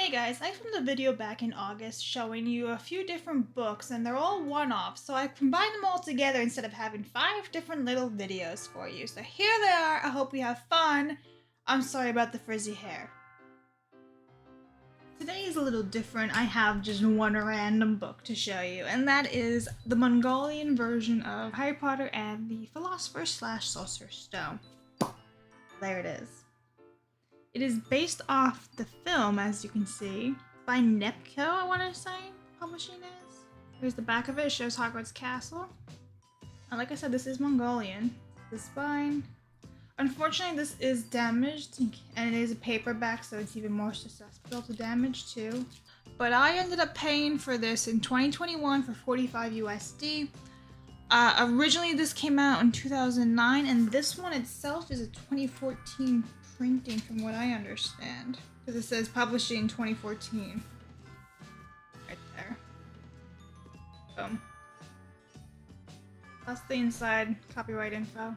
Hey guys, I filmed a video back in August showing you a few different books and they're all one-offs, so I combined them all together instead of having 5 different little videos for you. So here they are, I hope you have fun. I'm sorry about the frizzy hair. Today is a little different. I have just one random book to show you, and that is the Mongolian version of Harry Potter and the Philosopher's/Sorcerer's Stone. There it is. It is based off the film, as you can see, by Nepco, I want to say, publishing is. Here's the back of it. It shows Hogwarts Castle. And like I said, this is Mongolian. The spine. Unfortunately, this is damaged, and it is a paperback, so it's even more susceptible to damage too. But I ended up paying for this in 2021 for 45 USD. Originally, this came out in 2009, and this one itself is a 2014 printing from what I understand. Because it says publishing in 2014. Right there. Boom. That's the inside copyright info.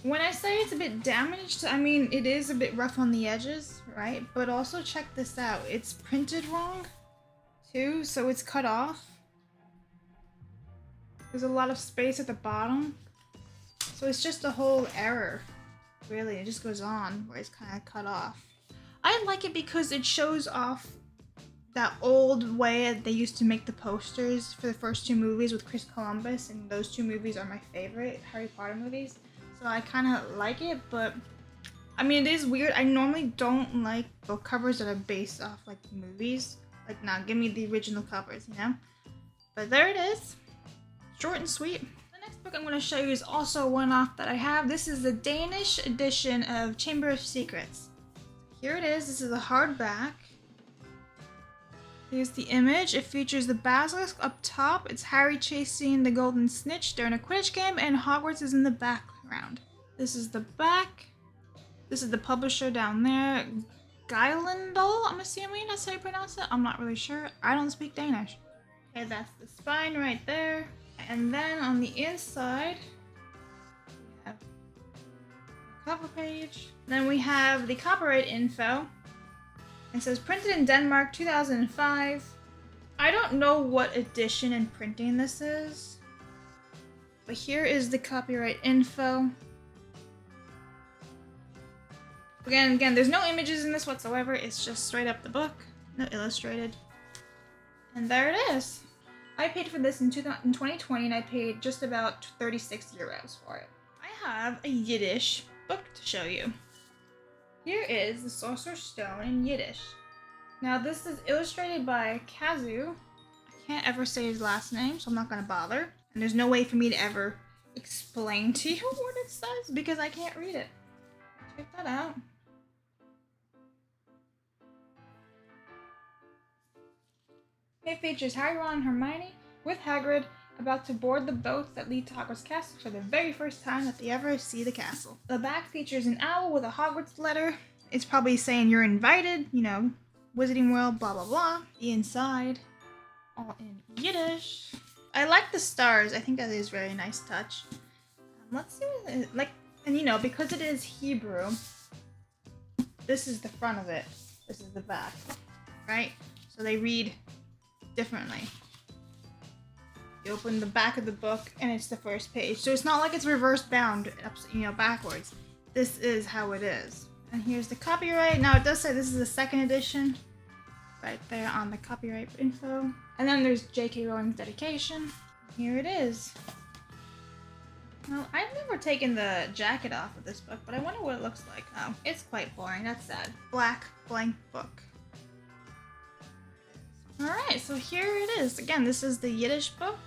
When I say it's a bit damaged, I mean it is a bit rough on the edges, right? But also check this out. It's printed wrong too, so it's cut off. There's a lot of space at the bottom. So it's just a whole error. Really, it just goes on where it's kind of cut off. I like it because it shows off that old way they used to make the posters for the first 2 movies with Chris Columbus, and those 2 movies are my favorite Harry Potter movies. So I kind of like it, but I mean, it is weird. I normally don't like book covers that are based off like movies. Like, nah, give me the original covers, you know? But there it is. Short and sweet. The next book I'm going to show you is also a one-off that I have. This is the Danish edition of Chamber of Secrets. Here it is. This is a hardback. Here's the image. It features the basilisk up top. It's Harry chasing the golden snitch during a Quidditch game, and Hogwarts is in the background. This is the back. This is the publisher down there. Gaelindol, I'm assuming that's how you pronounce it. I'm not really sure. I don't speak Danish. Okay, that's the spine right there. And then on the inside, we have the cover page. Then we have the copyright info. It says printed in Denmark 2005. I don't know what edition and printing this is, but here is the copyright info. Again, there's no images in this whatsoever. It's just straight up the book, no illustrated. And there it is. I paid for this in 2020, and I paid just about 36 euros for it. I have a Yiddish book to show you. Here is the Sorcerer's Stone in Yiddish. Now this is illustrated by Kazu. I can't ever say his last name, so I'm not going to bother. And there's no way for me to ever explain to you what it says because I can't read it. Check that out. It features Harry, Ron, and Hermione with Hagrid about to board the boats that lead to Hogwarts Castle for the very first time that they ever see the castle. The back features an owl with a Hogwarts letter. It's probably saying you're invited, you know, Wizarding World, blah, blah, blah. The inside, all in Yiddish. I like the stars. I think that is a very nice touch. Let's see what it is. Like, and you know, because it is Hebrew, this is the front of it. This is the back, right? So they read differently. You open the back of the book and it's the first page. So it's not like it's reverse bound, you know, backwards. This is how it is. And here's the copyright. Now it does say this is the 2nd edition. Right there on the copyright info. And then there's J.K. Rowling's dedication. Here it is. Well, I've never taken the jacket off of this book, but I wonder what it looks like. Oh, it's quite boring. That's sad. Black blank book. Alright, so here it is. Again, this is the Yiddish book.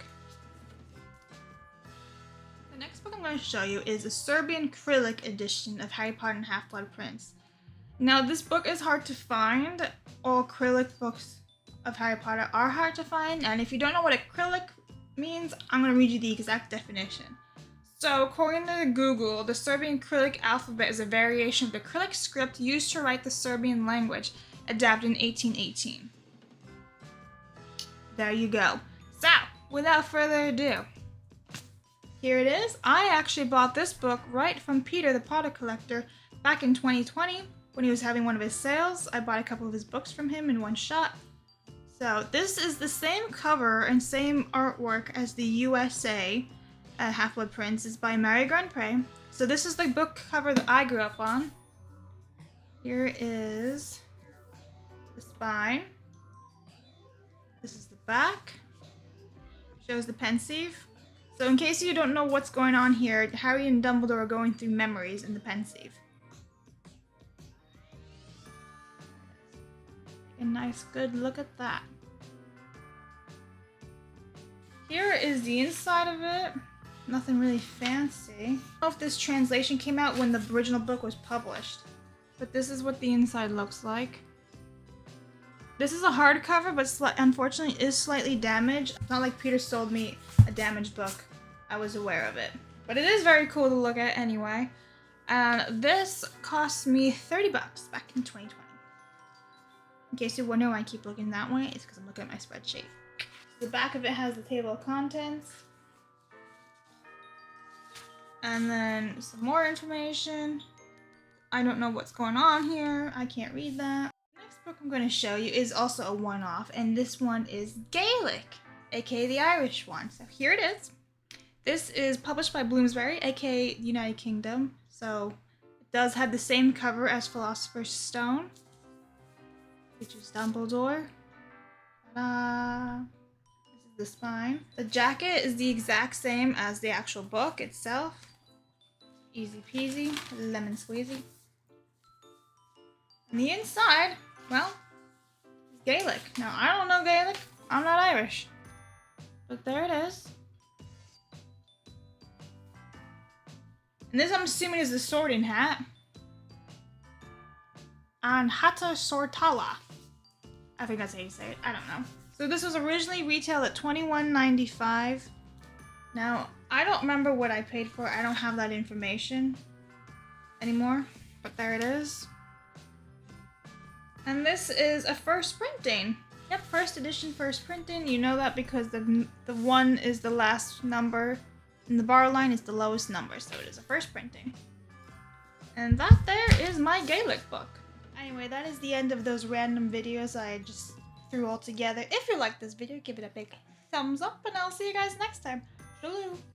The next book I'm going to show you is a Serbian Cyrillic edition of Harry Potter and Half-Blood Prince. Now, this book is hard to find. All Cyrillic books of Harry Potter are hard to find, and if you don't know what acrylic means, I'm going to read you the exact definition. So, according to Google, the Serbian Cyrillic alphabet is a variation of the Cyrillic script used to write the Serbian language, adapted in 1818. There you go. So, without further ado, here it is. I actually bought this book right from Peter the Potter Collector back in 2020. when he was having one of his sales. I bought a couple of his books from him in one shot. So this is the same cover and same artwork as the USA Half-Blood Prince. It's by Mary Grand Pré. So this is the book cover that I grew up on. Here is the spine. This is the back. Shows the pensieve. So in case you don't know what's going on here, Harry and Dumbledore are going through memories in the pensieve. A nice good look at that. Here is the inside of it. Nothing really fancy. I don't know if this translation came out when the original book was published, but this is what the inside looks like. This is a hardcover, but unfortunately is slightly damaged. It's not like Peter sold me a damaged book. I was aware of it. But it is very cool to look at anyway. And this cost me 30 bucks back in 2020. In case you're wondering why I keep looking that way, it's because I'm looking at my spreadsheet. The back of it has the table of contents. And then some more information. I don't know what's going on here. I can't read that. The next book I'm going to show you is also a one-off, and this one is Gaelic, aka the Irish one. So here it is. This is published by Bloomsbury, aka United Kingdom. So it does have the same cover as Philosopher's Stone. Features Dumbledore. Ta-da! This is the spine. The jacket is the exact same as the actual book itself. Easy peasy, lemon squeezy. And the inside, well, is Gaelic. Now, I don't know Gaelic. I'm not Irish. But there it is. And this, I'm assuming, is the sorting hat. And Hata Sortala. I think that's how you say it. I don't know. So this was originally retailed at $21.95. Now, I don't remember what I paid for it. I don't have that information anymore. But there it is. And this is a first printing. Yep, first edition, first printing. You know that because the 1 is the last number and the bar line is the lowest number. So it is a first printing. And that there is my Gaelic book. Anyway, that is the end of those random videos I just threw all together. If you liked this video, give it a big thumbs up, and I'll see you guys next time. Toodaloo!